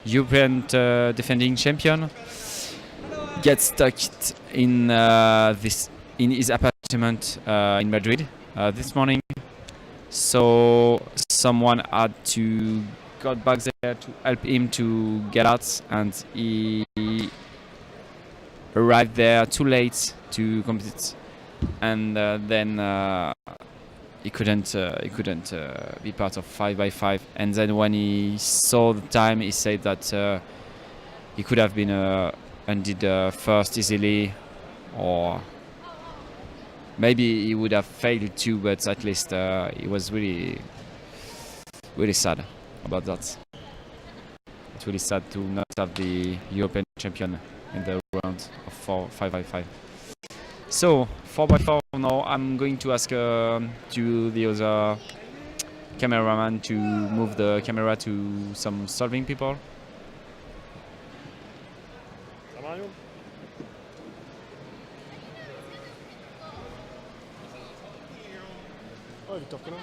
European defending champion, gets stuck in his apartment in Madrid this morning. So someone had to got back there to help him to get out, and he arrived there too late to compete, and then he couldn't be part of 5x5. And then when he saw the time, he said that he could have been ended first easily, or maybe he would have failed too, but at least he was really sad about that. It's really sad to not have the European champion in the round of 5x5. So 4x4 now, I'm going to ask to the other cameraman to move the camera to some solving people. Oh, Victor Collin.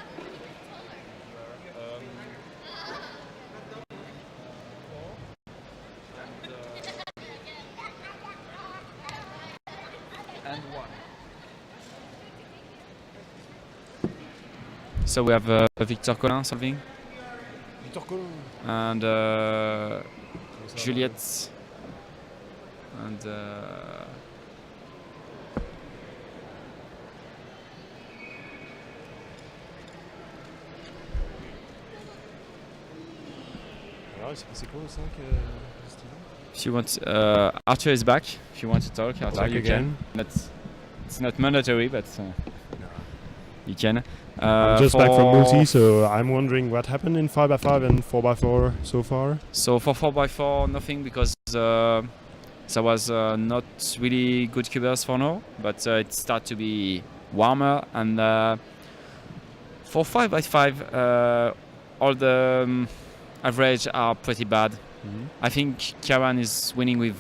So we have Victor Collin solving. Victor Collin. And Juliette. And Alors, c'est quoi au 5, Steven? If you want, Arthur is back. If you want to talk, Arthur, you again. can. It's not mandatory, but you can. I'm just back from multi, so I'm wondering what happened in 5x5 and 4x4 so far. So for 4x4, nothing, because there was not really good cubers for now, but it started to be warmer. And for 5x5, all the average are pretty bad. Mm-hmm. I think Karen is winning with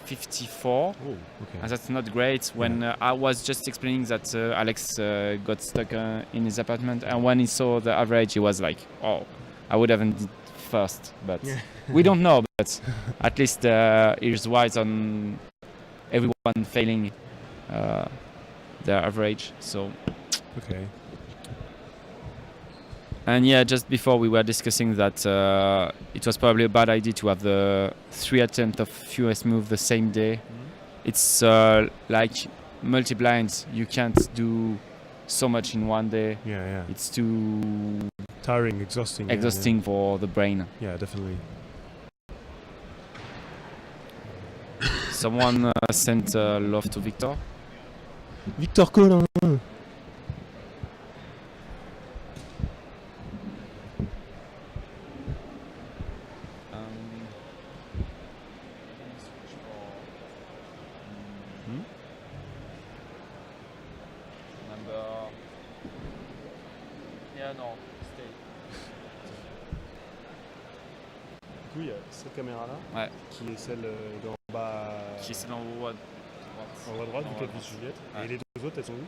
54. Oh, okay. And that's not great. When I was just explaining that Alex got stuck in his apartment, and when he saw the average, he was like, "Oh, I would have ended first." But we don't know. But at least he's wise on everyone failing their average. So. Okay. And yeah, just before we were discussing that it was probably a bad idea to have the 3 attempts of US move the same day. Mm-hmm. It's like multi-blinds. You can't do so much in one day. Yeah. It's too tiring, exhausting. Exhausting for the brain. Yeah, definitely. Someone sent love to Victor. Victor Collin. Du coup, il y a cette caméra-là, qui est celle d'en bas. Qui est celle en haut à droite. En haut à droite, du cas de Juliette. Et les deux autres, elles sont où?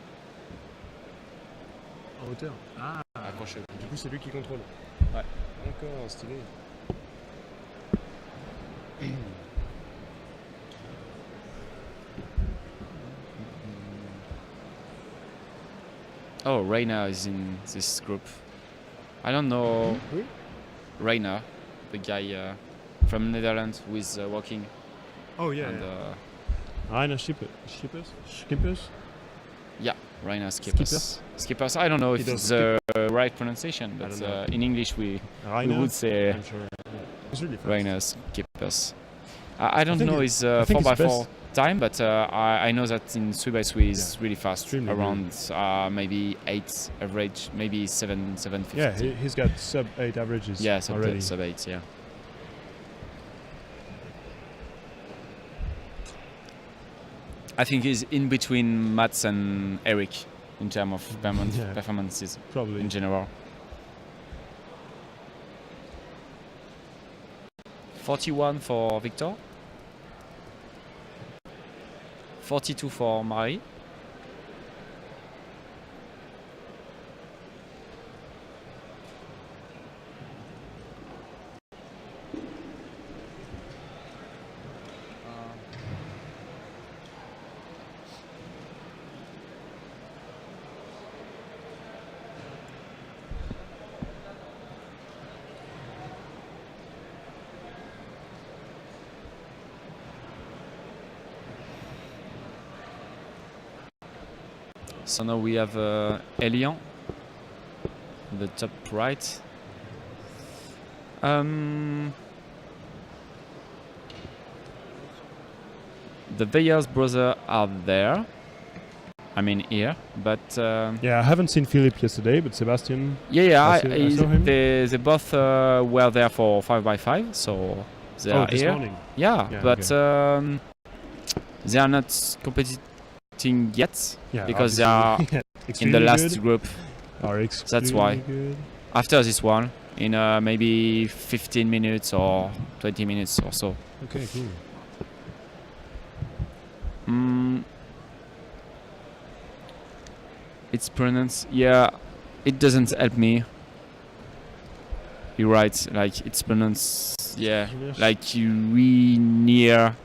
En hauteur. Ah, accroché. Du coup, c'est lui qui contrôle. Ouais. D'accord, stylé. Oh, Reina is in this group. I don't know. Oui? Reina, the guy from Netherlands who is walking. Oh yeah. And, Reina Skippers? Yeah, Reina Skippers. Skippers. I don't know if it's the right pronunciation, but in English we would say really Reina Skippers. I don't know his 4x4 time, but I know that in 3x3 is really fast, around maybe 8 average, maybe 750. Yeah, he's got sub 8 averages. Yeah, already. Sub 8, yeah. I think he's in between Mats and Eric in terms of performances, probably in general. 41 for Victor. 42 for Marie. So now we have Elian, the top right. The Veyers brothers are there. I mean here, but Yeah, I haven't seen Philippe yesterday, but Sebastian. yeah, I saw him. they both were there for 5x5, so they are this here. morning. Yeah, Yeah, but they are not competing yet Yeah, because they are in the last good. group. That's why. Good. After this one, in maybe 15 minutes or 20 minutes or so. Okay, cool. It's pronounced. Yeah, it doesn't help me. You're right. Like it's pronounced. Yeah, Yes. like you re near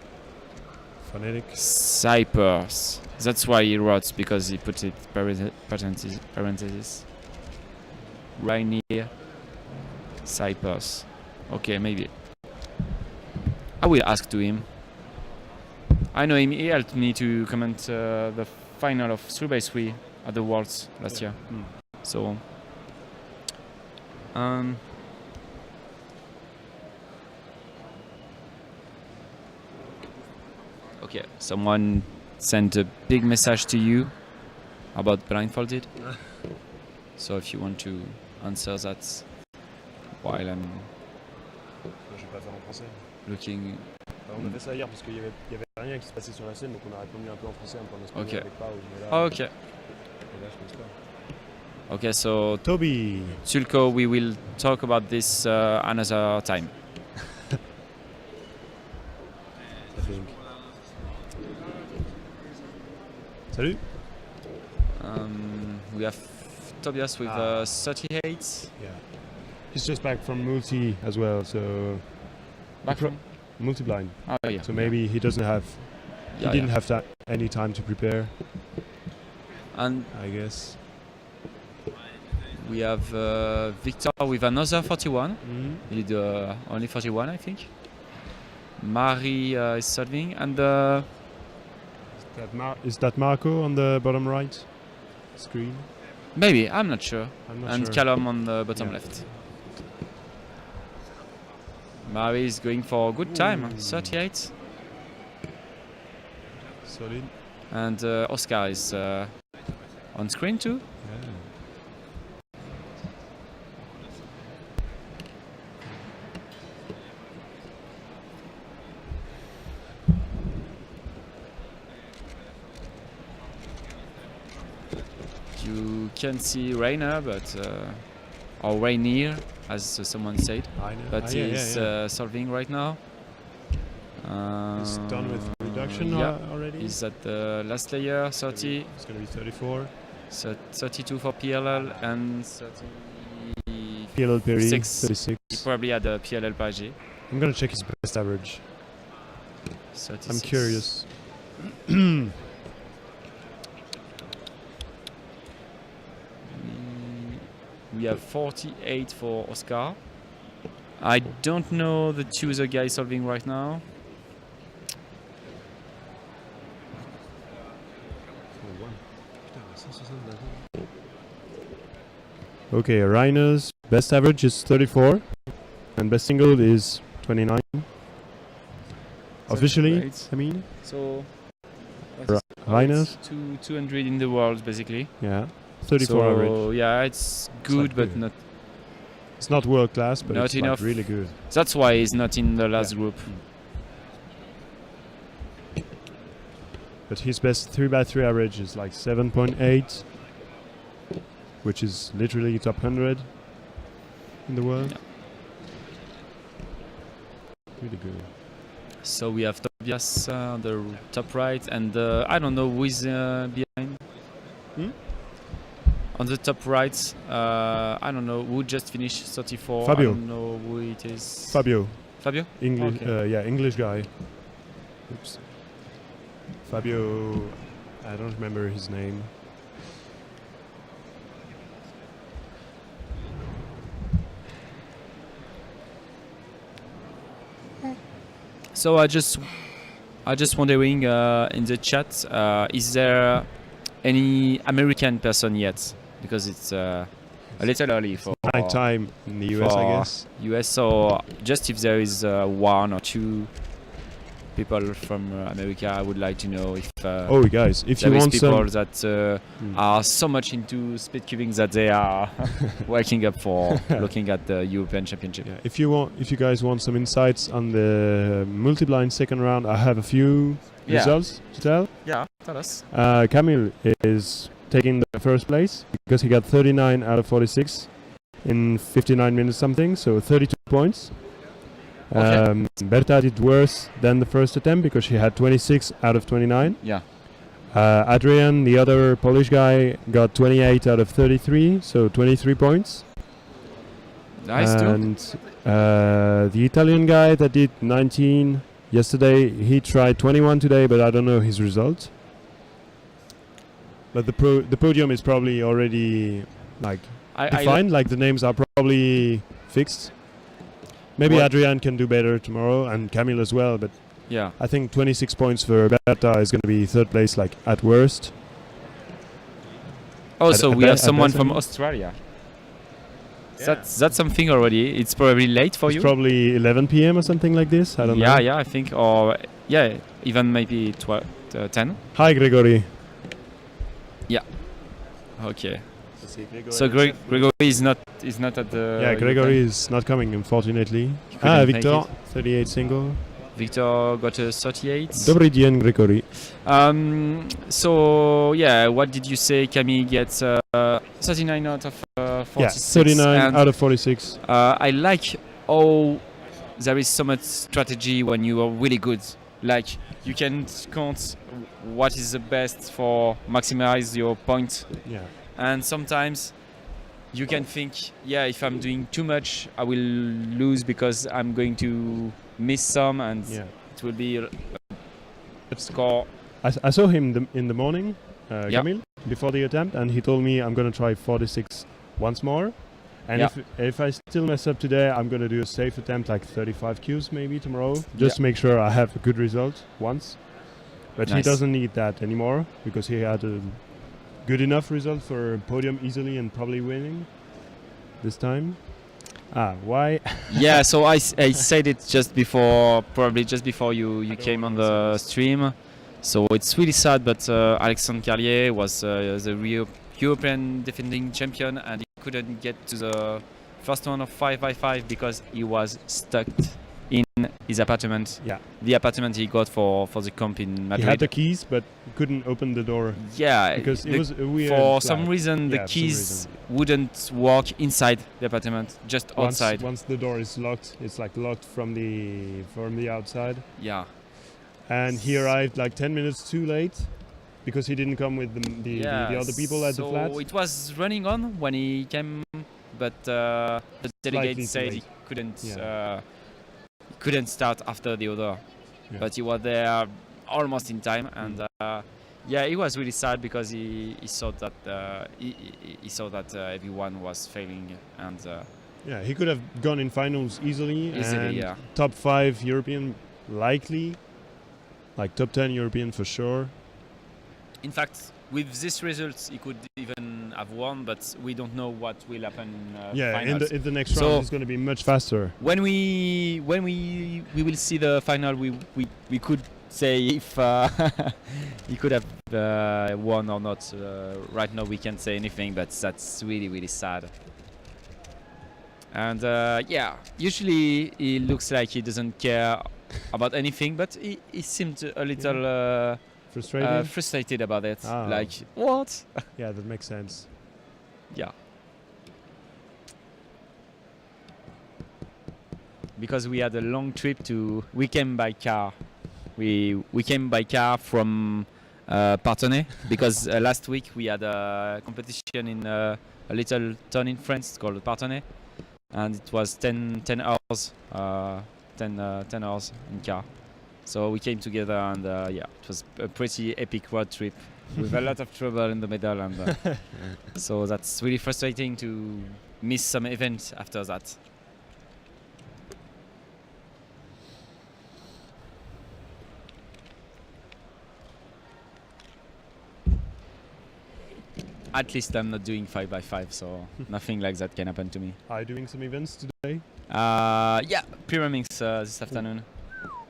Phonetic. Cyprus. That's why he wrote, because he put it parenthesis. Rainier Cyprus. Okay, maybe. I will ask to him. I know him. He helped me to comment the final of 3x3 at the Worlds last year. So, okay, someone sent a big message to you about blindfolded. So if you want to answer that while I'm Je vais pas faire en français. looking. On a fait ça hier parce qu'il y avait rien qui se passait sur la scène, donc on a répondu un peu en français, un peu en espagnol. Ok. Avec Pau, mais là, Oh, okay. et là, je pense pas. Okay, so Toby. Tulko, we will talk about this another time. I think. Salut. We have Tobias with 38. Yeah. He's just back from multi as well, so Back from? multi-blind. Oh yeah. So maybe he doesn't have. Yeah, he didn't have that any time to prepare, And I guess. we have Victor with another 41. Mm-hmm. He did only 41, I think. Marie is solving, and Is that Marco on the bottom right screen? maybe, I'm not sure. I'm not And sure. Callum on the bottom Yeah. left. Marie is going for a good time, 38. Solid. And Oscar is on screen too. Yeah. You can see Rainer, but or Rainier, as someone said, I know. but yeah, he's yeah. solving right now. He's done with reduction yeah. already. He's at the last layer, 30, It's going to be 34. 32 for PLL, and 30. PLL Perry, 36. 36. He probably had a PLL Page. I'm going to check his best average. 36. I'm curious. We have 48 for Oscar. I don't know the two other guys solving right now. Okay, Rainer's best average is 34, and best single is 29. Officially, Right. I mean. So Rainer's? 200 in the world basically. Yeah, 34 so, average. yeah, it's good, like but good. not. It's not world class, but Not it's like enough. really good. That's why he's not in the last group. But his best 3x3 average is like 7.8, which is literally top 100 in the world. Yeah. Really good. So we have Tobias on the top right, and I don't know who is behind. On the top right, I don't know who just finished 34. Fabio. I don't know who it is. Fabio, Fabio? English, Okay. yeah, English guy. Oops. Fabio, I don't remember his name. So I just wondering in the chat, is there any American person yet because it's a little early for Night time in the US, I guess. US. So just if there is one or two people from America, I would like to know if Oh, guys, if you there is want people some, that are so much into speed cubing that they are waking up for looking at the European Championship. yeah, if you guys want some insights on the multi-blind second round, I have a few results to tell. Yeah, tell us. Camille is taking the first place because he got 39 out of 46 in 59 minutes something, so 32 points. Okay. Berta did worse than the first attempt because she had 26 out of 29. Yeah. Adrian, the other Polish guy, got 28 out of 33, so 23 points. Nice too. And the Italian guy that did 19 yesterday, he tried 21 today, but I don't know his result. But the podium is probably already defined, like the names are probably fixed. Maybe What? Adrian can do better tomorrow and Camille as well, but Yeah. I think 26 points for Berta is going to be third place, like at worst. Also, At we have best, someone I from mean. Australia. That's something already. It's probably late for It's you. probably 11 p.m. or something like this. I don't know. Yeah, I think, or even maybe 10. Hi, Gregory. Okay. So Gregory is not at the. Yeah, Gregory is not coming, unfortunately. couldn't make Victor, it. 38 single. Victor got a 38. Dobry dzień, Gregory. So yeah, what did you say? Camille gets 39 out of 46. Yeah, 39 and, out of 46. I like how there is so much strategy when you are really good. Like you can count what is the best for maximize your point, Yeah. and sometimes you can think, yeah, if I'm doing too much, I will lose because I'm going to miss some, and Yeah. it will be a score. I saw him in the morning, Yeah. Camille, before the attempt, and he told me I'm going to try 46 once more. And Yeah. if I still mess up today, I'm going to do a safe attempt, like 35 Qs maybe tomorrow, just Yeah. to make sure I have a good result once. But he Nice. doesn't need that anymore because he had a good enough result for podium easily and probably winning this time. Why? Yeah, so I said it just before, probably just before you came on the stream. So it's really sad, but Alexandre Carlier was the European defending champion, and he couldn't get to the first one of 5x5 because he was stuck in his apartment. Yeah. The apartment he got for the comp in Madrid. He had the keys, but couldn't open the door Yeah, because it was a weird. for flat. some reason the Yeah, for some keys reason. wouldn't work inside the apartment, just outside. Once the door is locked, it's like locked from the outside. Yeah. And he arrived like 10 minutes too late because he didn't come with the other people at the flat. So it was running on when he came, but the delegate Slightly too said he late. couldn't start after the order. Yeah. But he was there almost in time, and he was really sad because he saw that he saw that everyone was failing, and Yeah, he could have gone in finals easily. And yeah. top 5 European likely, like top 10 European for sure. In fact, with these results, he could even have won, but we don't know what will happen in finals. In the next So- round it's going to be much faster. When we will see the final, we could say if he could have won or not. Right now we can't say anything, but that's really sad. And usually he looks like he doesn't care about anything, but he seemed a little Frustrated? frustrated about it. Ah. Like, what? Yeah, that makes sense. Yeah. Because we had a long trip we came by car. We came by car from Parthenay because last week we had a competition in a little town in France called Parthenay, and it was 10 hours 10 hours in car. So we came together, and it was a pretty epic road trip with a lot of trouble in the middle, and so that's really frustrating to miss some events after that. At least I'm not doing 5x5, so nothing like that can happen to me. Are you doing some events today? Yeah, pyraminx this afternoon.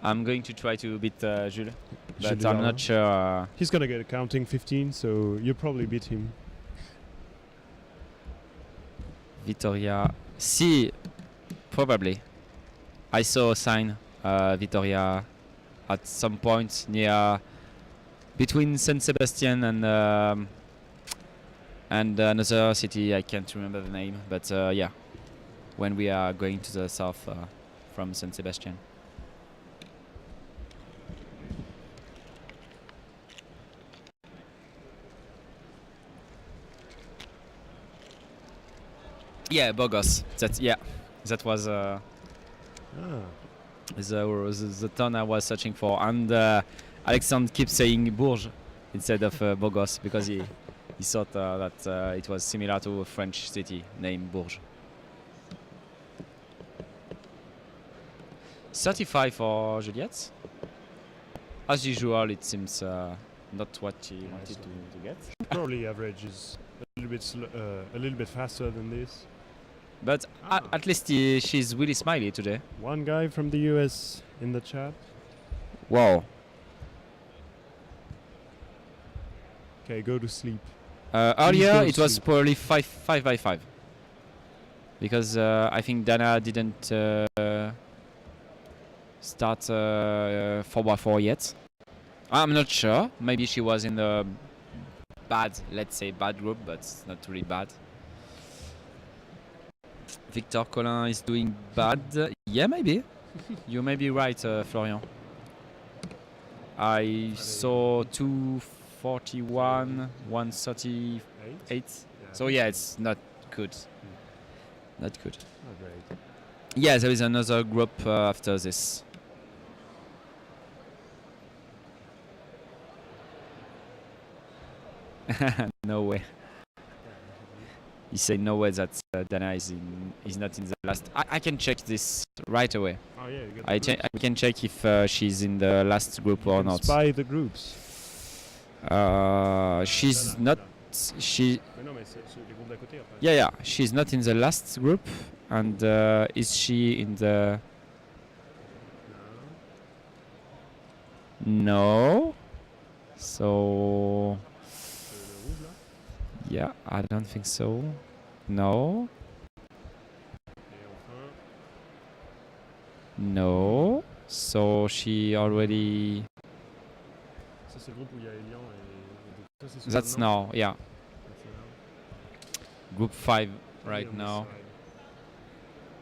I'm going to try to beat Jules, but Jules I'm Dallin. not sure. He's gonna get a counting 15, so you'll probably beat him. Vitoria. See, probably. I saw a sign, Vitoria, at some point near between San Sebastian and another city. I can't remember the name, but yeah, when we are going to the south from San Sebastian. Yeah, Bogos. That was the town I was searching for, and Alexandre keeps saying Bourges instead of Bogos because he thought that it was similar to a French city named Bourges. 35 for Juliette. As usual, it seems not what she wanted to get. Probably average is a little bit faster than this. But at least she's really smiley today. One guy from the US in the chat. Wow. Okay, go to sleep. Earlier go it to was sleep. probably 5x5 because I think Dana didn't start 4x4 yet. I'm not sure. Maybe she was in the let's say bad group, but it's not really bad. Victor Collin is doing bad. Yeah, maybe. You may be right, Florian. I saw 241, 138. Yeah. So yeah, it's not good. Not good. Oh, great. Yeah, there is another group after this. No way. He said no way that Dana is not in the last. I can check this right away. Oh yeah, you got I can check if she's in the last group or not. Spy the groups. She's not. She. Mais non, mais c'est les groupes d'à côté, après. Yeah, she's not in the last group. And is she in the? No. So. Yeah, I don't think so. No. No. So she already. Ça, c'est le groupe où il y a Elian et ça, c'est That's now, yeah. Group 5 right now.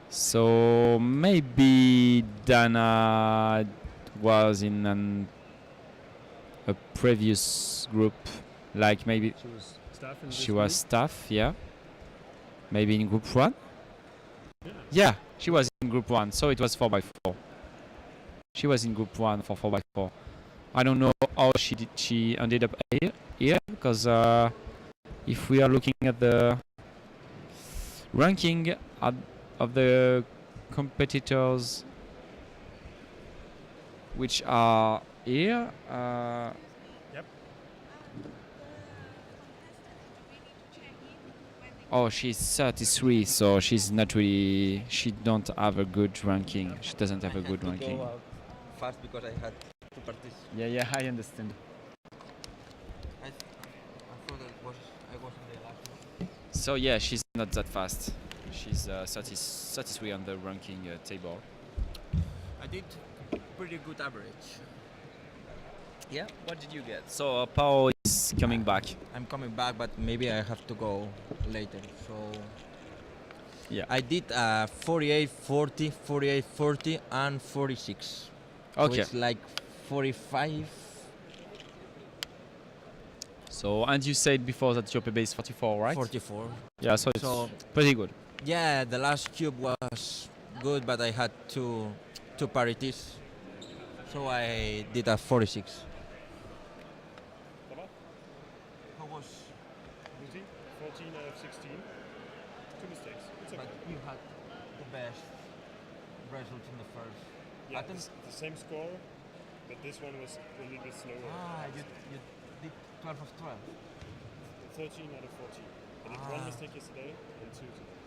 So maybe Dana was in a previous group, like maybe She was staff in she was staff, yeah. Maybe in group 1? Yeah, she was in group 1, so it was 4x4. She was in group 1 for 4x4. I don't know how she ended up here because if we are looking at the ranking of the competitors which are here, Yep. oh, she's 33, so she's not really. She don't have a good ranking. She doesn't have a good ranking. Go out fast because I had to participate. Yeah, I understand. I thought that I was in the last one. So yeah, she's not that fast. She's 33 on the ranking table. I did pretty good average. Yeah, what did you get? So Pao is coming back. I'm coming back, but maybe I have to go later. So Yeah. I did 48, 40, 48, 40, and 46. Okay. So it's like 45. So and you said before that your PB is 44, right? 44. Yeah, so it's So pretty good. yeah, the last cube was good, but I had two parities. So I did a 46. How was? 14 out of 16. 2 mistakes. It's But you had the best result in the first. Yeah, attempt. it's the same score, but this one was a little bit slower. You did 12 of 12. It's 13 out of 40. I did one mistake yesterday and two today.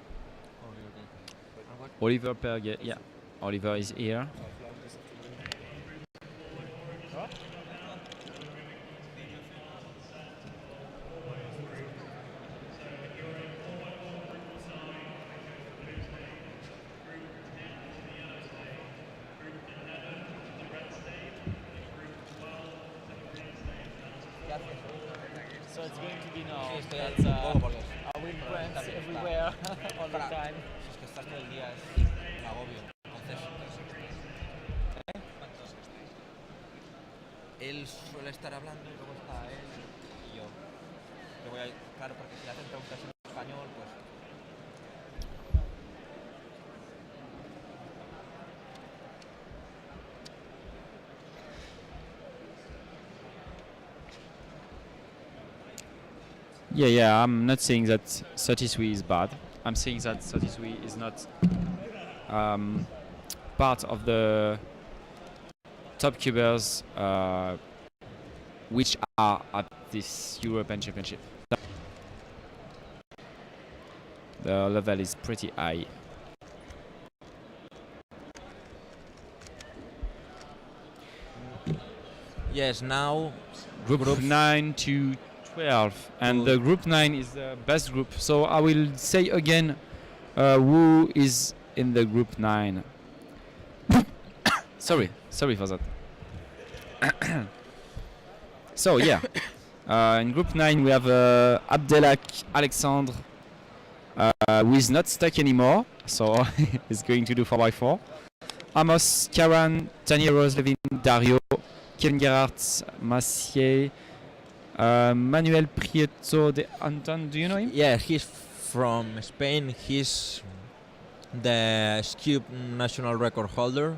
Oliver Perge, yeah. Oliver is here. This afternoon. What? So it's going to be now. Sí, estoy That's, un poco porque I will brands everywhere all the time. si es que estás todo el día es un agobio. Entonces, él suele estar hablando y luego está él y yo. Yo voy a, claro, porque si le hacen preguntas en español, pues Yeah, I'm not saying that 33 is bad. I'm saying that 33 is not part of the top cubers which are at this European Championship. The level is pretty high. yes, now Group 9 to 12, and the group 9 is the best group. So I will say again who is in the group 9. sorry for that. So yeah, in group 9 we have Abdelak Alexandre, who is not stuck anymore, so he's going to do 4x4. Amos, Karan, Tanya Rose, Levin, Dario, Kevin Gerhardt, Massier, Manuel Prieto de Anton, do you know him? yeah, he's from Spain. He's the Cube national record holder.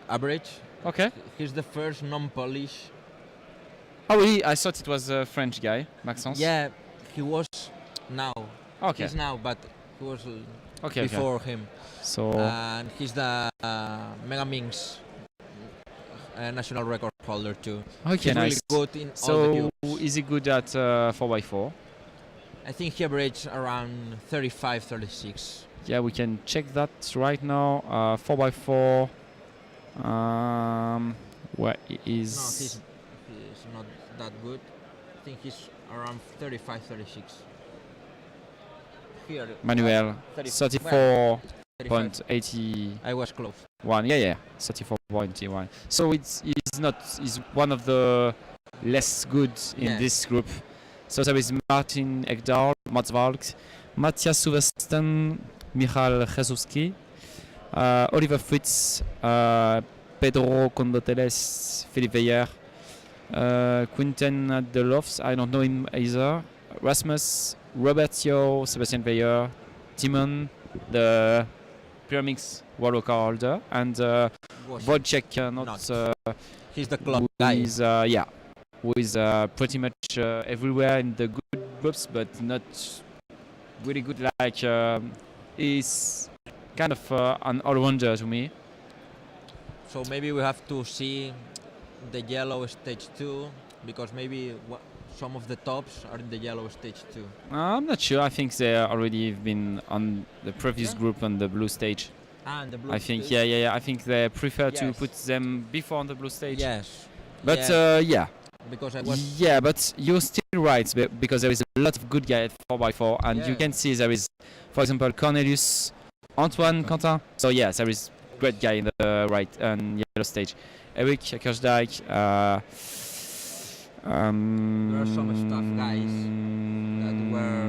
Average. Okay. He's the first non-Polish. Oh really? I thought it was a French guy, Maxence. Yeah, he was now. Okay. He's now, but he was Okay. before him. So And he's the Mega Minx national record holder too. okay, He's nice. really good in all the So cubes. is he good at 4x4? I think he averaged around 35, 36. Yeah, we can check that right now. 4x4. Where No, is? he's not that good. I think he's around 35, 36. Here, Manuel 35. 34.81. I was close. Yeah, 34.81. So he's one of the less good in Yeah. this group. So there is Martin Ekdahl, Mats Valk, Matthias Suvesten, Michal Jesuski, Oliver Fritz, Pedro Condoteles, Philippe Veyer, Quinten Delofs, I don't know him either, Rasmus, Robertio, Sebastian Veyer, Timon, the Pyramix World Record holder, and Wojciech, He's the club who guy. is, who is pretty much everywhere in the good groups, but not really good. Like he's kind of an all-rounder to me. So maybe we have to see the yellow stage 2 because maybe some of the tops are in the yellow stage 2. I'm not sure. I think they already been on the previous group on the blue stage. And the blue I think, stage. yeah. I think they prefer to Yes. put them before on the blue stage. Yes. But yeah, because I was yeah, but you're still right because there is a lot of good guys at 4x4, and you Yeah. can see there is, for example, Cornelius, Antoine, Quentin. So yes, there is great guy in the right and yellow stage. Eric Kersdijk. there are some staff guys that were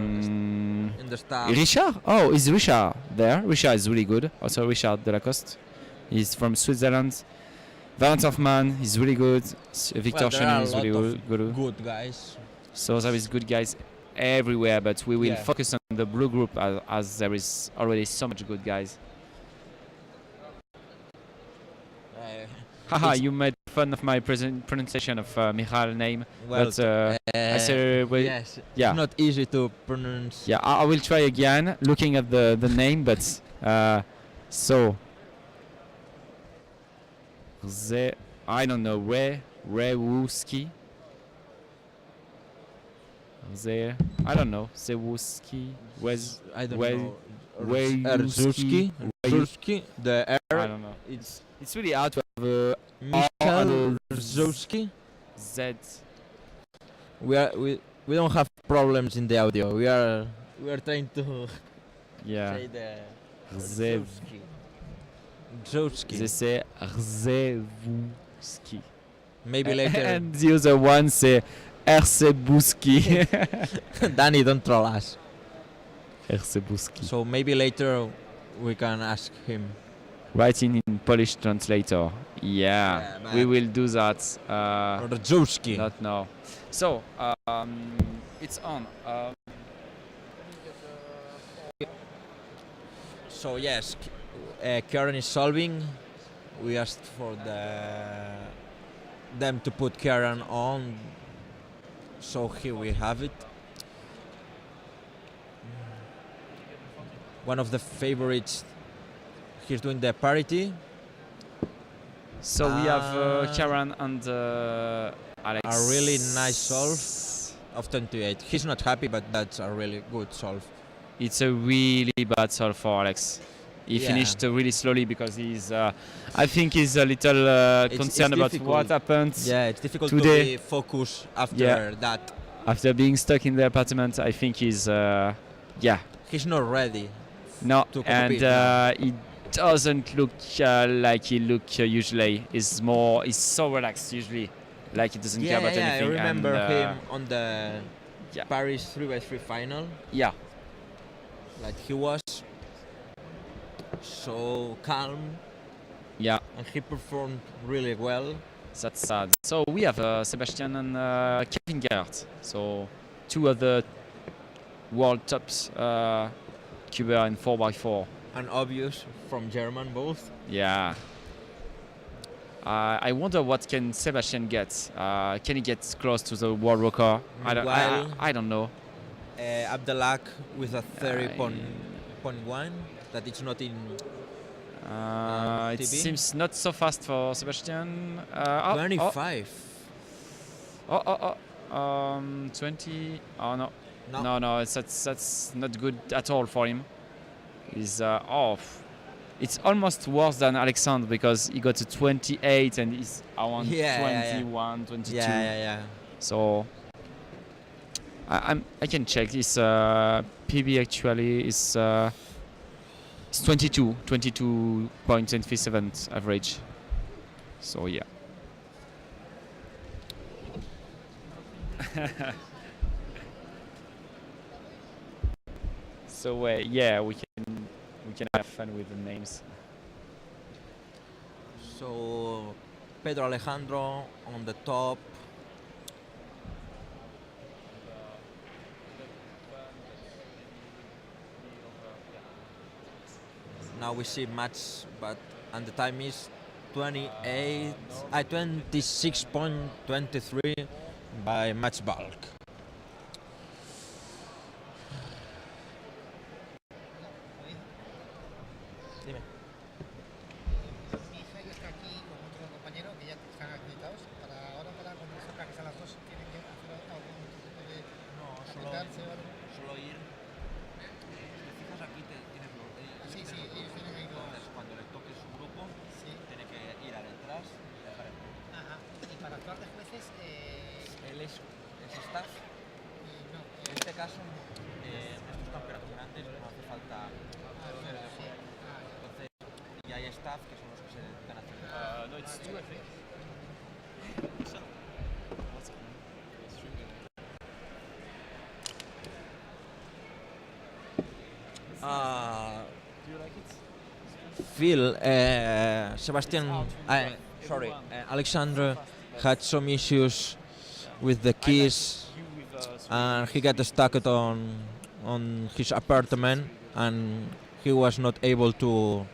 in the staff. Richard? Oh, is Richard there? Richard is really good. Also Richard Delacoste. He's from Switzerland. Valent Hoffman is really good. Victor Well, there are Chenin a is lot really of good. good guys. So there is good guys everywhere, but we will Yeah. focus on the blue group as there is already so much good guys. Haha, It's- you made fun of my pronunciation of Michal name, Well, but I said, well, yes, yeah. it's not easy to pronounce. yeah, I will try again looking at the name, but so I don't know, Rewuski. I don't know. Zewuski. I don't Well, know. Wejewski. Rzuski. The I R. don't know. It's It's really hard to have a Michal and Rzuski. Z. We don't have problems in the audio. We are trying to Yeah. say the Zew. Rzuski. They say Zewuski. Maybe later. And the other one say Ersebuski. Danny, don't troll us. Ersebuski. So maybe later we can ask him. Writing in Polish translator. Yeah, Yeah, we but- will do that. Rzuski. Not now. So it's on. So yes, Karen is solving. We asked for them to put Karen on. So here we have it. One of the favorites. He's doing the parity. So we have Ah. Karen and Alex. A really nice solve of 28. He's not happy, but that's a really good solve. It's a really bad solve for Alex. He Yeah. finished really slowly because he's. I think he's a little concerned it's about difficult. what happened Yeah, it's difficult Today- to be focused after Yeah. that. after being stuck in the apartment. I think he's. Yeah. He's not ready. No, To and compete now. he doesn't look like he look usually. He's so relaxed usually, like he doesn't care about anything. I remember and, him on the yeah. Paris 3x3 final. Yeah, Like he was so calm yeah, and he performed really well. that's sad. So we have Sebastian and Kevin Gerhardt. So two of the world tops cuber in 4x4. And obvious from German both. Yeah. I wonder what can Sebastian get. Can he get close to the world record? Well- I don't know. Abdelak with a 30.1 that it's not in It TB? seems not so fast for Sebastian. 25. 20. Oh no, No. no, that's not good at all for him. He's off. It's almost worse than Alexandre because he got to 28 and he's around Yeah, yeah, yeah. 21, 22. Yeah. So I can check this. PB actually is 22.27 average. So yeah. So yeah, we can have fun with the names. So Pedro Alejandro on the top. Now we see match, and the time is 26.23 by match bulk. Dime. Mi hija está aquí con otro compañero que ya están acreditados. Ahora para cuando se que a las 2 tienen que hacer algún tipo de acreditarse o algo. Solo ir. Si te fijas aquí tienes los Sí, sí, ellos tienen ahí los. Entonces, cuando le toque su grupo, Sí. tiene que ir al detrás y dejar el grupo. Ajá. Y para actuar de jueces, Él es staff. no. En este caso, en estos campeonatos grandes no hace falta ser de Sí. juego. Entonces, y hay staff que son los que se dedican a hacer. No, it's two, I think. Do you like it? Phil, Sebastian, sorry, Alexander had some issues with the keys and he got stuck on his apartment and he was not able to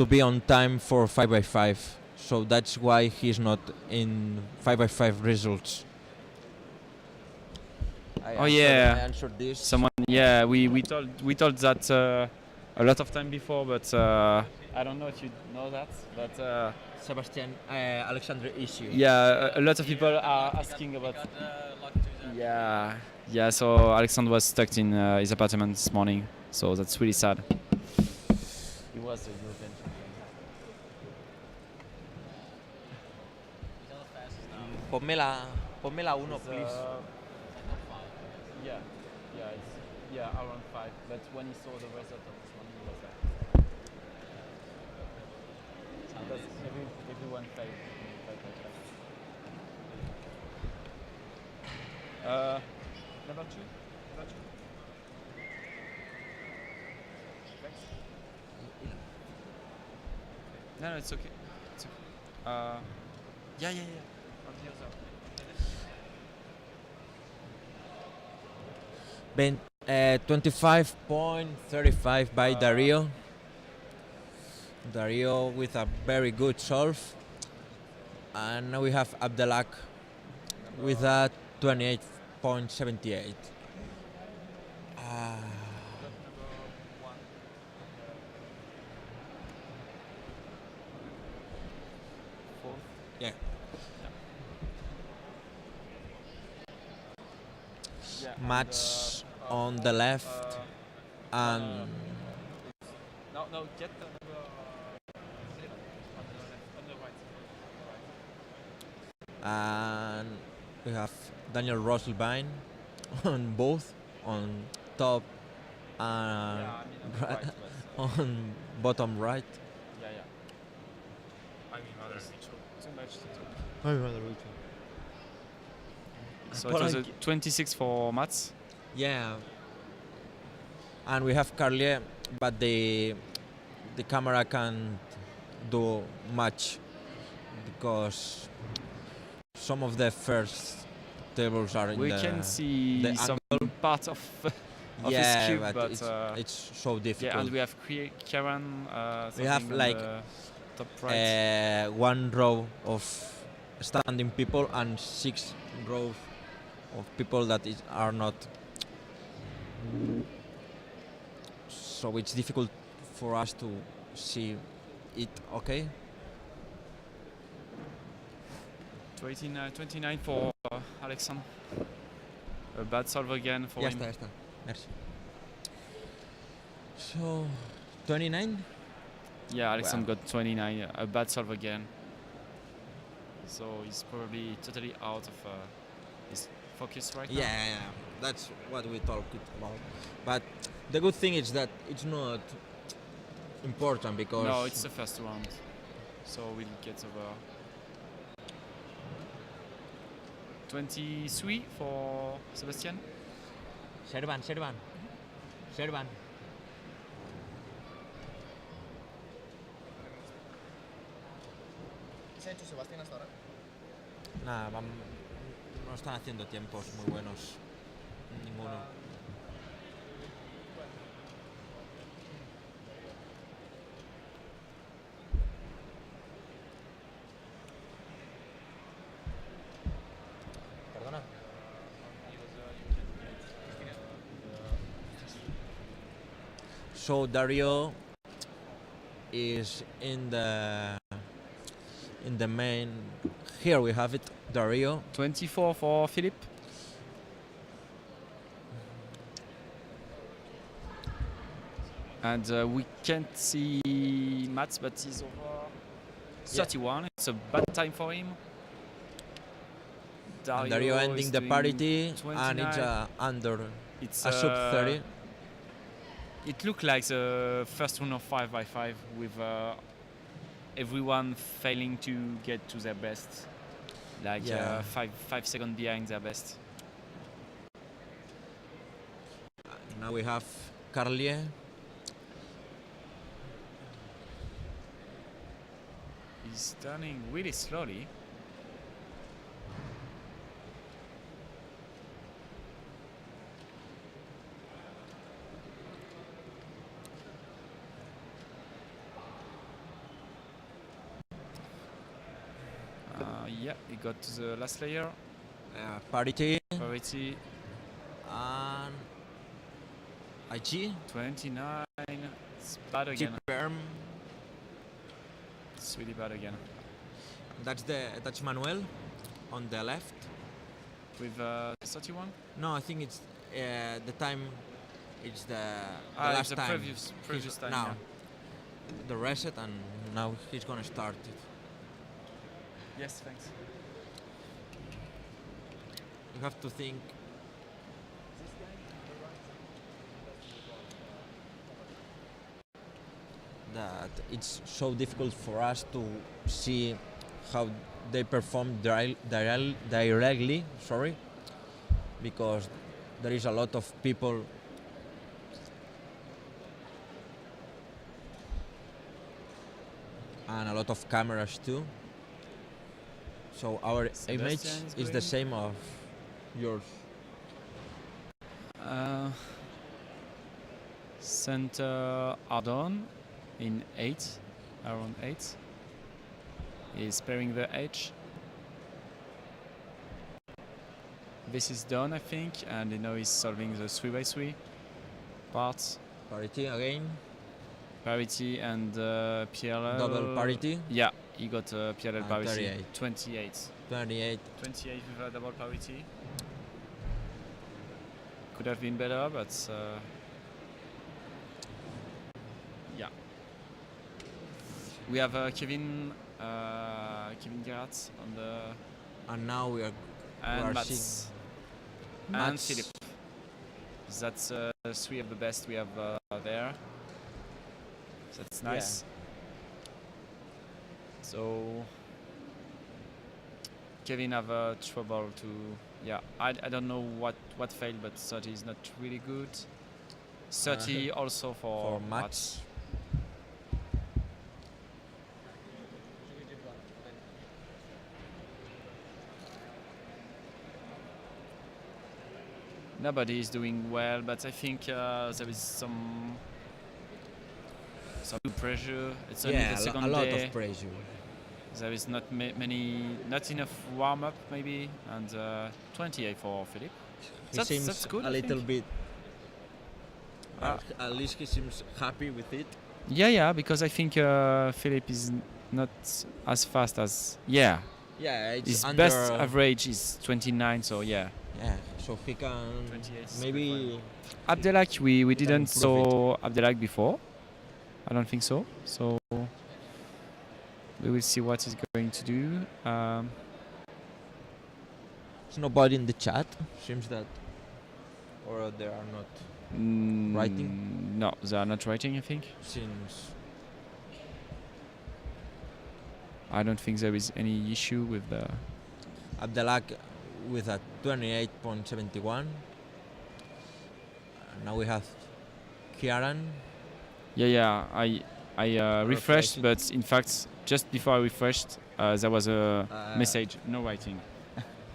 be on time for 5x5. So that's why he's not in 5x5 results. Oh, yeah. I answered this. Someone, yeah, we told that a lot of time before, but I don't know if you know that, but Sebastian Alexander issue. yeah, a lot of people are asking about. Yeah, Yeah, so Alexandre was stuck in his apartment this morning, so that's really sad. He was the European champion. Ponme la 1, please. Yeah, around 5. But when he saw the result of this morning, he was like, because everyone played. Number 2. Thanks. No, it's okay. It's okay. Yeah. On the other. Ben, 25.35 by Dario. Dario with a very good solve. And now we have Abdelak with a 28.78. Yeah. Match on the left and No, get the number 11 on the right. and we have Daniel Rosselbein on both, on top and Right, on bottom right. yeah. I mean, too much to talk. So it was a 26 for Mats. Yeah. And we have Carlier, but the camera can't do much because some of the first tables are in We the can see the some part of his yeah, cube, but but it's so difficult. yeah, and we have Kieran. We have something on like the top right. one row of standing people and 6 rows of people that are not. So it's difficult for us to see it. Okay. 29 for Alexandre. A bad solve again for Ya him. está. Merci. So, 29? Yeah, Alexandre got 29. A bad solve again. So he's probably totally out of his focus right now. Yeah, that's what we talked about. But the good thing is that it's not important because No, it's the first round. So we'll get over 23 for Sebastian. Servan. ¿Qué se ha hecho Sebastián hasta ahora? Nada, no están haciendo tiempos muy buenos. Ninguno. Perdona. So Dario is in the main. Here we have it, Dario. 24 for Philippe. And we can't see Mats, but he's over 31. It's a bad time for him. Dario ending is the doing parity 29. and it's under It's a sub 30. It looked like the first round of 5x5 with everyone failing to get to their best, like Yeah. 5 seconds behind their best. Now we have Carlier. He's turning really slowly. Yeah, he got to the last layer. Parity Parity and IG. 29. It's bad again. Perm. It's really bad again. That's Manuel on the left. with 31. No, I think it's the time. It's the It's last the time. previous time. Now, Yeah. the reset, and now he's gonna start it. Yes, thanks. You have to think. That it's so difficult for us to see how they perform directly. Sorry, because there is a lot of people and a lot of cameras too. So our image Sebastian is is the going. same of yours. Center Ardon in 8, around 8. He's sparing the edge. This is done, I think, and now he's solving the 3x3 part. Parity again, Parity and PLL. double parity, Yeah, he got PLL And parity. 38. 28. 28. 28 with a double parity. Could have been better, but yeah. We have Kevin Gerhardt on the And now we are and Mats seeing and Mats. Philip. That's 3 of the best we have there. That's nice. So Kevin have trouble to. Yeah, I don't know what failed, but 30 is not really good. 30 also for for Mats. Mats. Nobody is doing well, but I think there is some pressure. It's only the second a lot day. of pressure. There is not not enough warm up maybe, and 28 for Philip. He That's seems good. a I little think. bit. Ah. At least he seems happy with it. Yeah, because I think Philip is not as fast as Yeah, it's his under. best average is 29. So yeah, Yeah, so he can 28 is maybe. Abdelak we can didn't improve saw Abdelak before. I don't think so. So we will see what he's going to do. There's nobody in the chat. Seems that, or they are not. Writing? No, they are not writing. I think. Since I don't think there is any issue with the. Abdelak with a 28.71. Now we have Kieran. Yeah. I refreshed, Refreshed. but in fact, just before I refreshed, there was a Uh, message, no writing.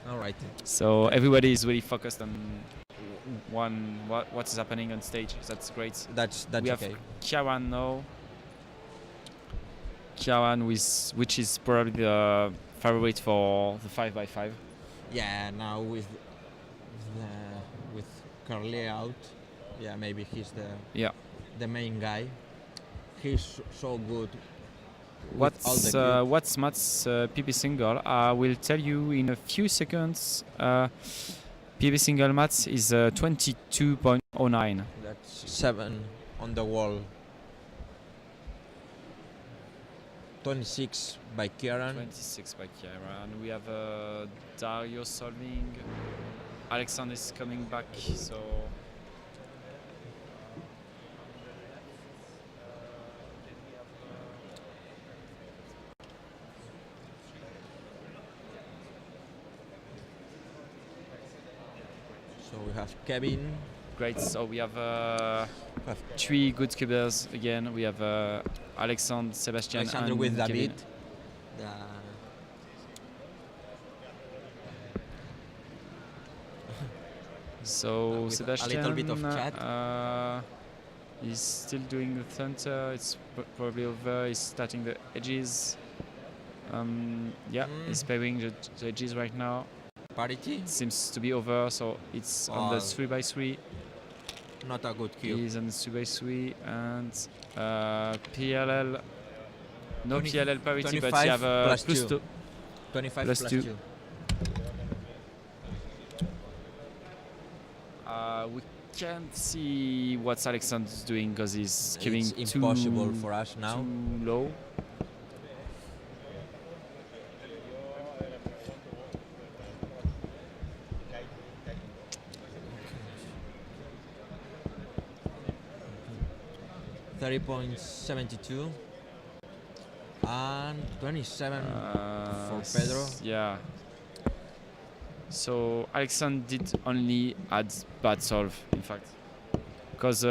All right. So everybody is really focused on what is happening on stage. That's great. That's We have okay. Kiawan now. Kiawan which is probably the favorite for the 5x5. Yeah, now with Carly out, yeah, maybe he's the main guy. He's so good. with all the gear. What's Matt's PB single? I will tell you in a few seconds. PB single Mats is 22.09. That's 7 on the wall. 26 by Kieran. 26 by Kiara, and we have Dario solving. Alexander is coming back, so So we have Kevin. great. So we have We have 3 good skippers again. We have Alexander, Sebastian, Alexander and with Kevin. David. So with a Sebastian little bit of chat. He's still doing the center. It's probably over. He's starting the edges. He's pairing the edges right now. Parity. It seems to be over, so it's on the 3x3. Not a good cube. He's on the 3x3 and PLL. No 20 PLL parity, but 25 you have plus plus 2. 2. 25 plus plus 2. 2. We can't see what Alexander's doing because he's giving It's impossible for us now. too low. $30.72 and 27 for Pedro. Yeah. So Alexander did only add bad solve, in fact, because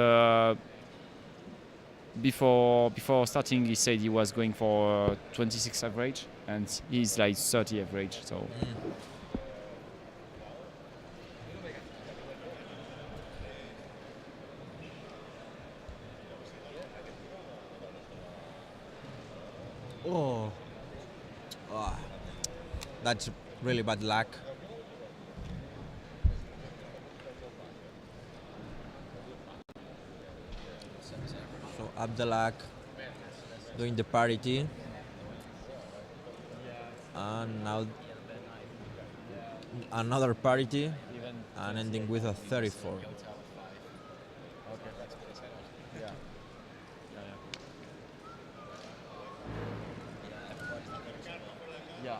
before starting he said he was going for 26 average, and he's like 30 average. So Oh, that's really bad luck. So Abdelak doing the parity, and now another parity, and ending with a 34. yeah,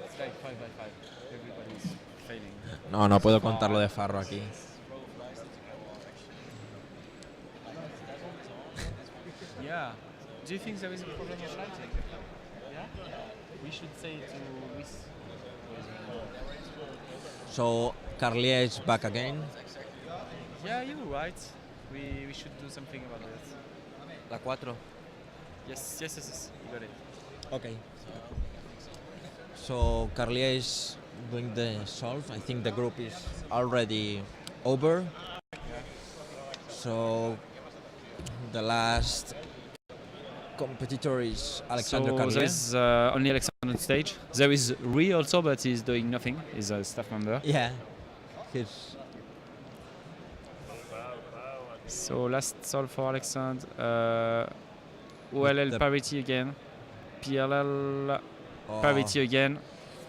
it's like 5 by 5. Everybody's failing. No puedo contarlo de Farro aquí. Yeah. Do you think there is a problem of lighting? Yeah. We should say to Luis. So Carlier is back again. Yeah, you're right. We should do something about that. La 4. Yes. You got it. Okay. So Carlier is doing the solve. I think the group is already over. So the last competitor is Alexandre So Carlier. there is only Alexander on stage. There is Rui also, but he's doing nothing. He's a staff member. Yeah. He's So last solve for Alexander. OLL the- parity again. PLL parity again.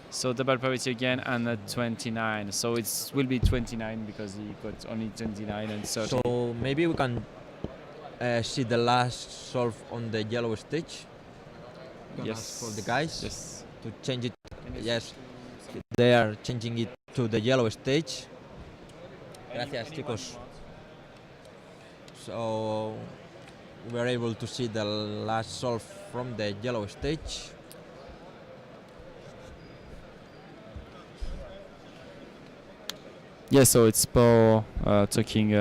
So double parity again and 29. So it will be 29 because he got only 29 and 30. So maybe we can see the last solve on the yellow stage. Gonna yes. ask for the guys Yes. to change it. Yes, they are changing it to the yellow stage. Gracias, chicos. So we are able to see the last solve from the yellow stage. Yeah, so it's Paul talking.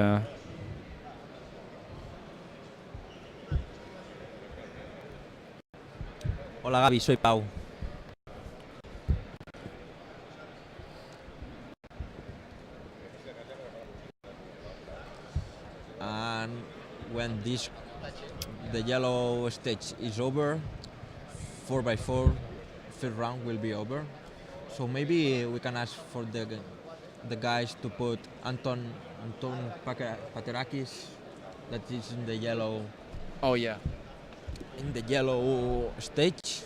Hola Gaby, soy Pau. And when the yellow stage is over, 4x4 third round will be over. So maybe we can ask for the guys to put Anton Paterakis, that is in the yellow Oh yeah. stage.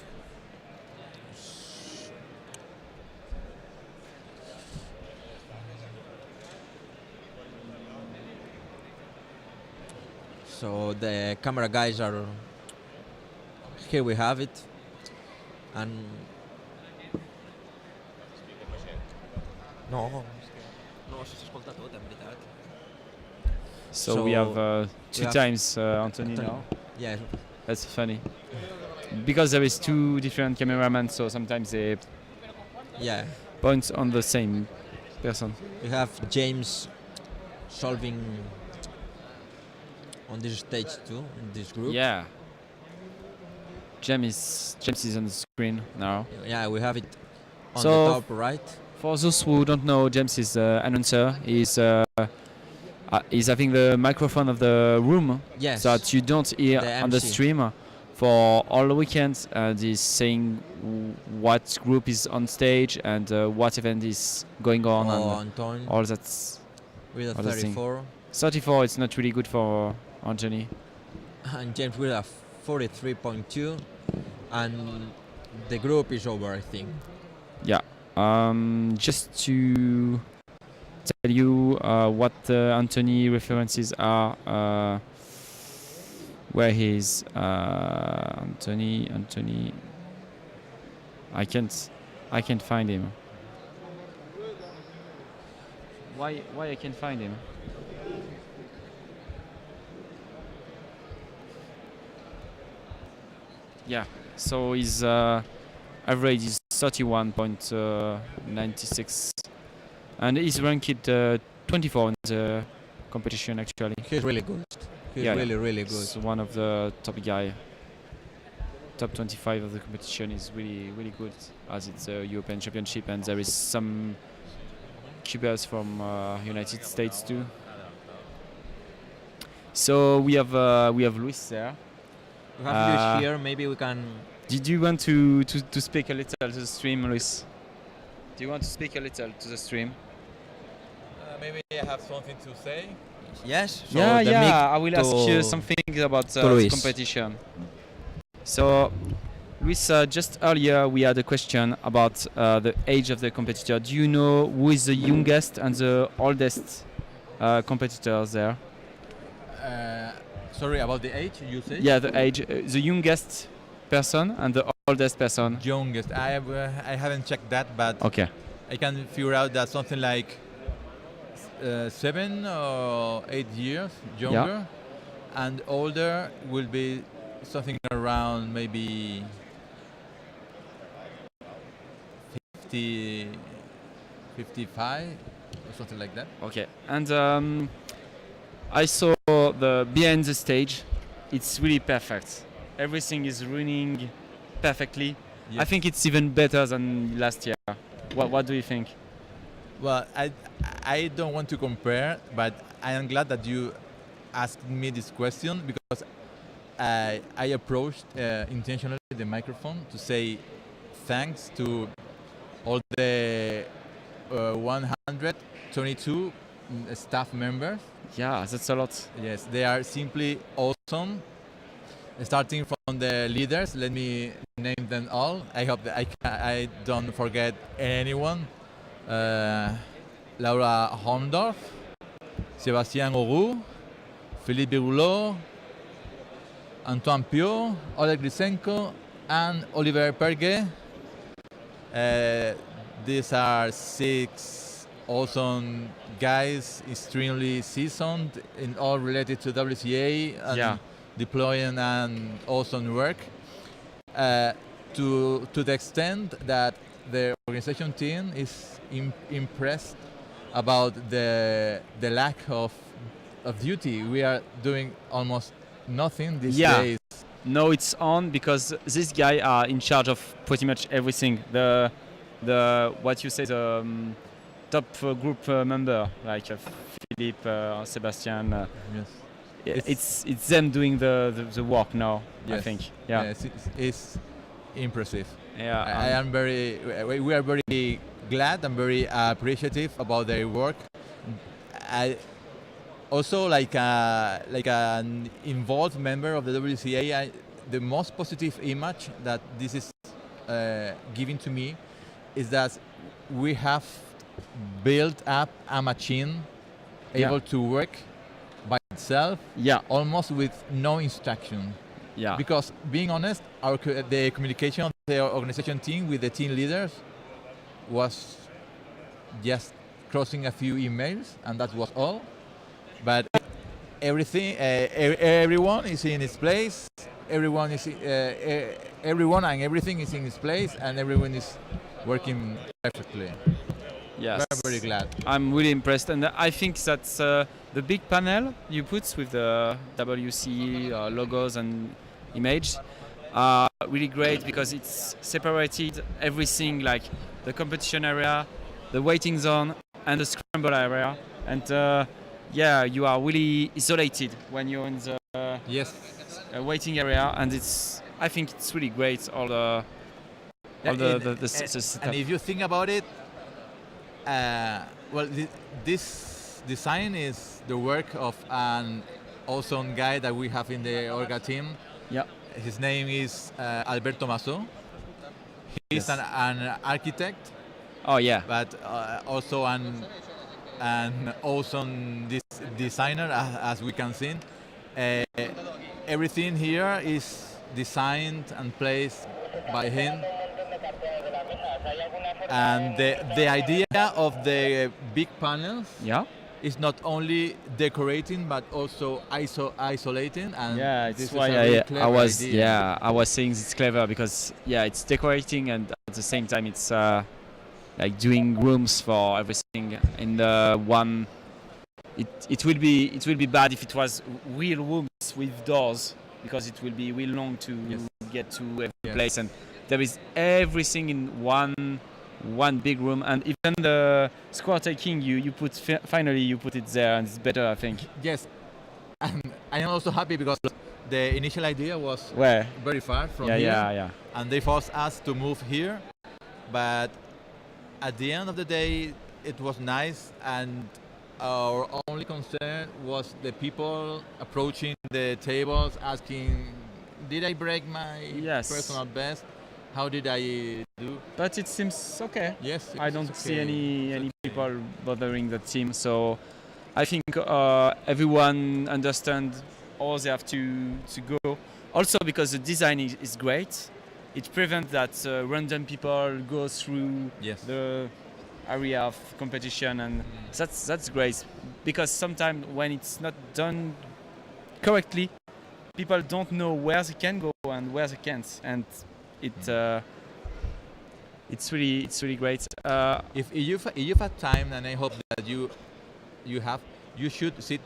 So the camera guys are here. We have it, and no si ascolta tot, en veritat. So we have two we have times Anthony now. Yeah, That's funny. Because there is two different cameramen, so sometimes they yeah. point on the same person. We have James solving on this stage too, in this group. Yeah. James is on the screen now. Yeah, we have it on So- the top right. For those who don't know, James is announcer. He's having the microphone of the room, Yes. so that you don't hear The on the MC. stream for all the weekend. And he's saying what group is on stage and what event is going on, and Anton all that. with a all those thing. 34, 34, it's not really good for Anthony. and James with a 43.2, and the group is over, I think. Yeah. Just to tell you what Anthony references are. Where he is Anthony. I can't find him. Why I can't find him? Yeah, so his average is 31.96, and he's ranked 24 in the competition actually. He's really good. He's really good. He's one of the top guy. Top 25 of the competition is really good, as it's a European Championship, and there is some cubers from United States too. So we have Luis there. We have Luis here. Maybe we can. Did you want to speak a little to the stream, Luis? Do you want to speak a little to the stream? Maybe I have something to say. Yes. So yeah. I will ask you something about the competition. So, Luis, just earlier we had a question about the age of the competitor. Do you know who is the youngest and the oldest competitors there? Sorry, about the age you say? Yeah, the age. The youngest person and the oldest person. Youngest. I haven't checked that, but okay. I can figure out that something like 7 or 8 years younger, and older will be something around maybe 50, 55 or something like that. Okay, and I saw the behind the stage. It's really perfect. Everything is running perfectly. Yes. I think it's even better than last year. What do you think? Well, I don't want to compare, but I am glad that you asked me this question, because I approached intentionally the microphone to say thanks to all the 122 staff members. Yeah, that's a lot. Yes, they are simply awesome. Starting from the leaders, let me name them all. I hope that I don't forget anyone. Laura Homdorf, Sébastien Auroux, Philippe Rouleau, Antoine Pio, Oleg Lysenko, and Oliver Perge. These are 6 awesome guys, extremely seasoned in all related to WCA and deploying and awesome work. To the extent that the organization team is impressed about the lack of duty. We are doing almost nothing these days. No, it's on because these guys are in charge of pretty much everything. The what you say, the top group member like Philippe, Sebastian. Yes. It's them doing the work now. Yes. I think. Yes, it's impressive. Yeah. I am very. We are very glad and very appreciative about their work. I also like an involved member of the WCA. The most positive image that this is giving to me is that we have built up a machine able to work by itself, almost with no instruction. Yeah. Because being honest, the communication of the organization team with the team leaders was just crossing a few emails, and that was all. But everything, everyone is in its place. Everyone and everything is in its place, and everyone is working perfectly. Yes. Very glad. I'm really impressed, and I think that's the big panel you put with the WCE logos and image are really great, because it's separated everything, like the competition area, the waiting zone, and the scramble area, and you are really isolated when you're in the waiting area, and I think it's really great. All the setup. And if you think about it, this design is the work of an awesome guy that we have in the Orga team. Yeah. His name is Alberto Masso. He's an architect. Oh yeah. But also an an awesome designer, as we can see. Uh, Everything here is designed and placed by him. And the idea of the big panels Yeah. is not only decorating but also isolating. And Yeah, this it's is why a really I clever was idea. I was saying it's clever because it's decorating and at the same time it's like doing rooms for everything in the one. It will be bad if it was real rooms with doors because it will be real long to get to every Yes. place, and there is everything in one big room, and even the square taking you put finally you put it there and it's better, I think. Yes, and I am also happy because the initial idea was Where? very far from Yeah, here, yeah. and they forced us to move here. But at the end of the day, it was nice, and our only concern was the people approaching the tables asking, did I break my Yes. personal best? How did I do? But it seems okay. Yes, I it's don't okay. see any It's okay. people bothering the team, so I think everyone understands all they have to go. Also because the design is great, it prevents that random people go through Yes. the area of competition, and that's great because sometimes when it's not done correctly, people don't know where they can go and where they can't, and it's really great. If you've had time, and I hope that you have, you should sit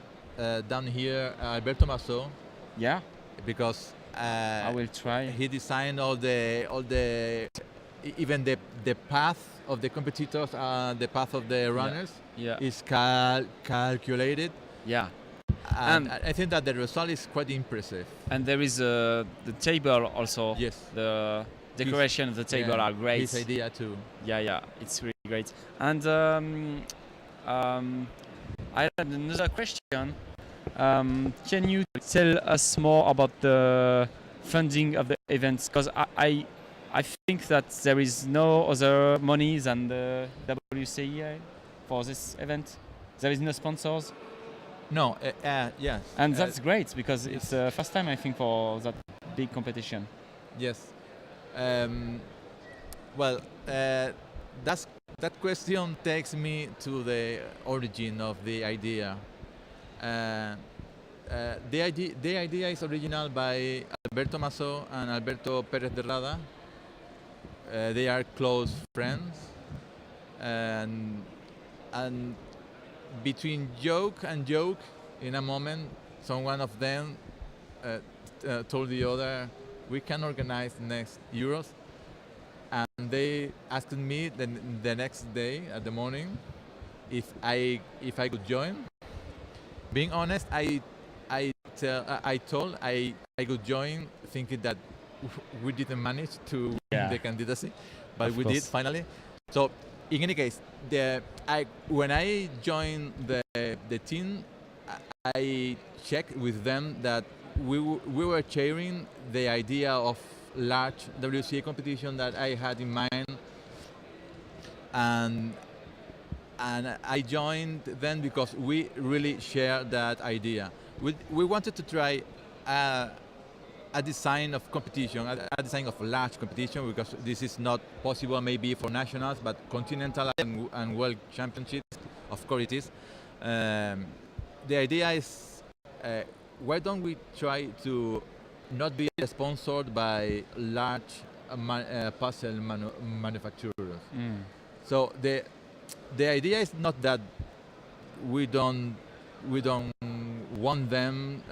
down here, Alberto Masso, Yeah, because I will try. he designed all the even the path of the competitors, the path of the runners Yeah, is calculated, yeah. and And- I think that the result is quite impressive. And there is the table also. Yes. The decoration of the table Yeah, are great. His idea too. Yeah, it's really great. And I had another question. Can you tell us more about the funding of the events? Because I think that there is no other money than the WCA for this event. There is no sponsors, No, yes. and that's great because it's the first time I think for that big competition. Yes. Well, that question takes me to the origin of the idea. The idea is original by Alberto Masso and Alberto Perez de Rada. They are close friends, and between joke and joke, in a moment, one of them told the other, "We can organize next Euros," and they asked me the next day at the morning if I could join. Being honest, I told I could join, thinking that we didn't manage to win the candidacy, but Of we did course. finally. So in any case, when I joined the team, I checked with them that we were sharing the idea of large WCA competition that I had in mind, and I joined then because we really share that idea. We wanted to try a design of competition, a design of large competition, because this is not possible maybe for nationals, but continental and world championships, of course it is. The idea is, why don't we try to not be sponsored by large puzzle manufacturers? So the idea is not that we don't want them.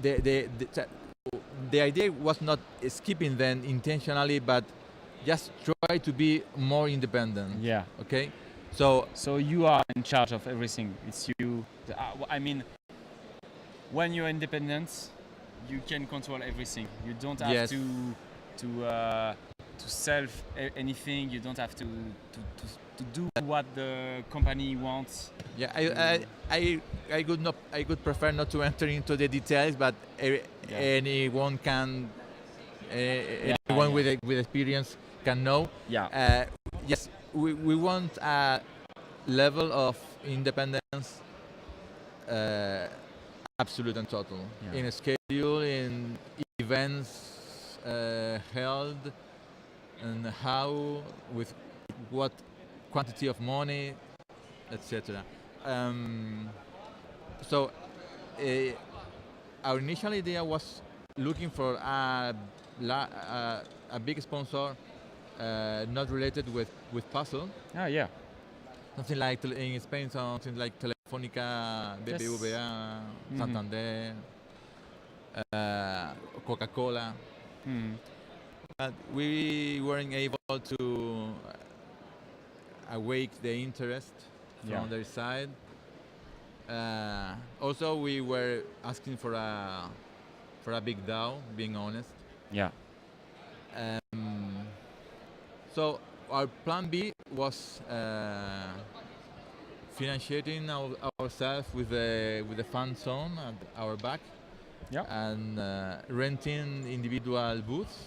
The idea was not skipping them intentionally, but just try to be more independent. Yeah. Okay. So So you are in charge of everything. It's you. I mean, when you're independent, you can control everything. You don't have Yes. to sell anything. You don't have to do what the company wants. yeah, I could prefer not to enter into the details, but anyone can, anyone with experience can know. Yeah. Yes, we want level of independence, absolute and total, Yeah. in a schedule, in events held, and how, with what quantity of money, etc. So our initial idea was looking for a big sponsor, not related with puzzle, Ah, yeah. something like in Spain, something like Telefónica, Yes. BBVA, Mhm. Santander, Coca-Cola. Mm. But we weren't able to awake the interest from Yeah. their side. Also, we were asking for a big DAO, being honest. Yeah. So our plan B was financiating ourselves with the fan zone at our back, Yeah. and renting individual booths.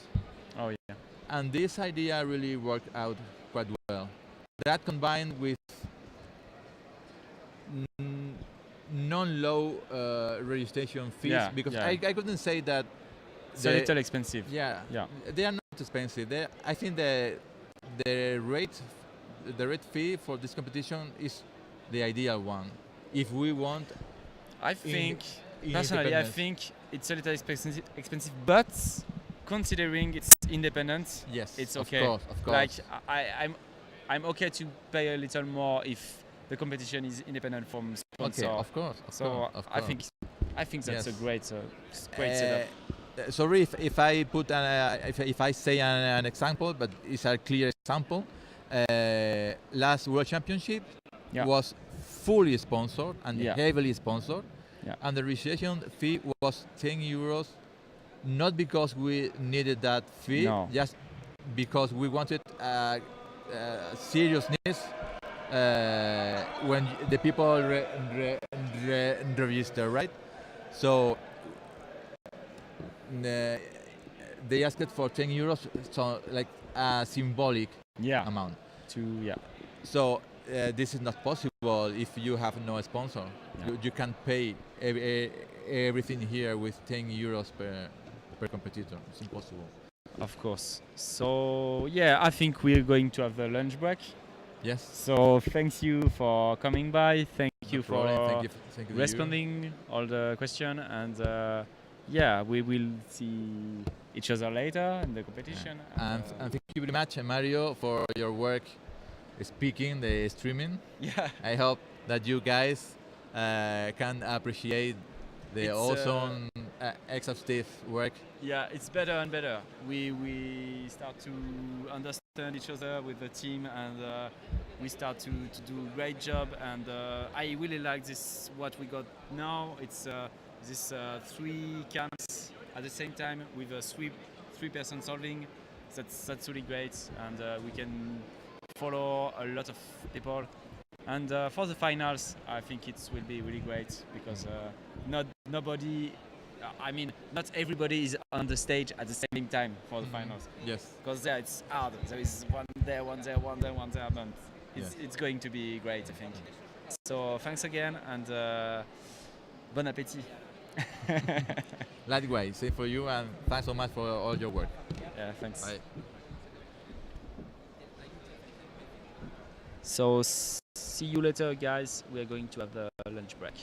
Oh, yeah. And this idea really worked out quite well. That combined with non-low registration fees, Yeah, because yeah. I couldn't say that. It's a little expensive. Yeah, Yeah. they are not expensive. I think the rate fee for this competition is the ideal one. If we want, I think, in personally, I independence. think it's a little expensive, but considering it's independent, Yes, it's of okay. course, of course. Like I'm okay to pay a little more if the competition is independent from sponsor. Okay, of course. So I think that's Yes. a great setup. Sorry if I put if I say an example, but it's a clear example. Last World Championship Yeah. was fully sponsored and Yeah. heavily sponsored, Yeah. and the registration fee was 10 euros, not because we needed that fee, No. just because we wanted seriousness when the people register, right? So they asked for 10 euros, so like a symbolic Yeah. amount. Yeah. So this is not possible if you have no sponsor. Yeah. You can't pay everything here with 10 euros per competitor. It's impossible. Of course. So yeah, I think we're going to have a lunch break. Yes. So thanks you for coming by. Thank you No for problem. Thank you to you. responding all the question, and yeah, we will see each other later in the competition. And thank you very much, Mario, for your work speaking, the streaming. yeah, I hope that you guys can appreciate the It's, awesome, exhaustive work. yeah, it's better and better. We start to understand each other with the team, and we start to do a great job. And I really like this what we got now. It's this 3 camps at the same time with a three-person solving. That's really great, and we can follow a lot of people. And for the finals, I think it will be really great because not everybody is on the stage at the same time for the finals. Yes. Because there it's hard. There is one there, one there, one there, one there, but it's going to be great, I think. So thanks again, and bon appétit. Likewise, same for you, and thanks so much for all your work. Yeah, thanks. Bye. So see you later, guys. We are going to have the lunch break.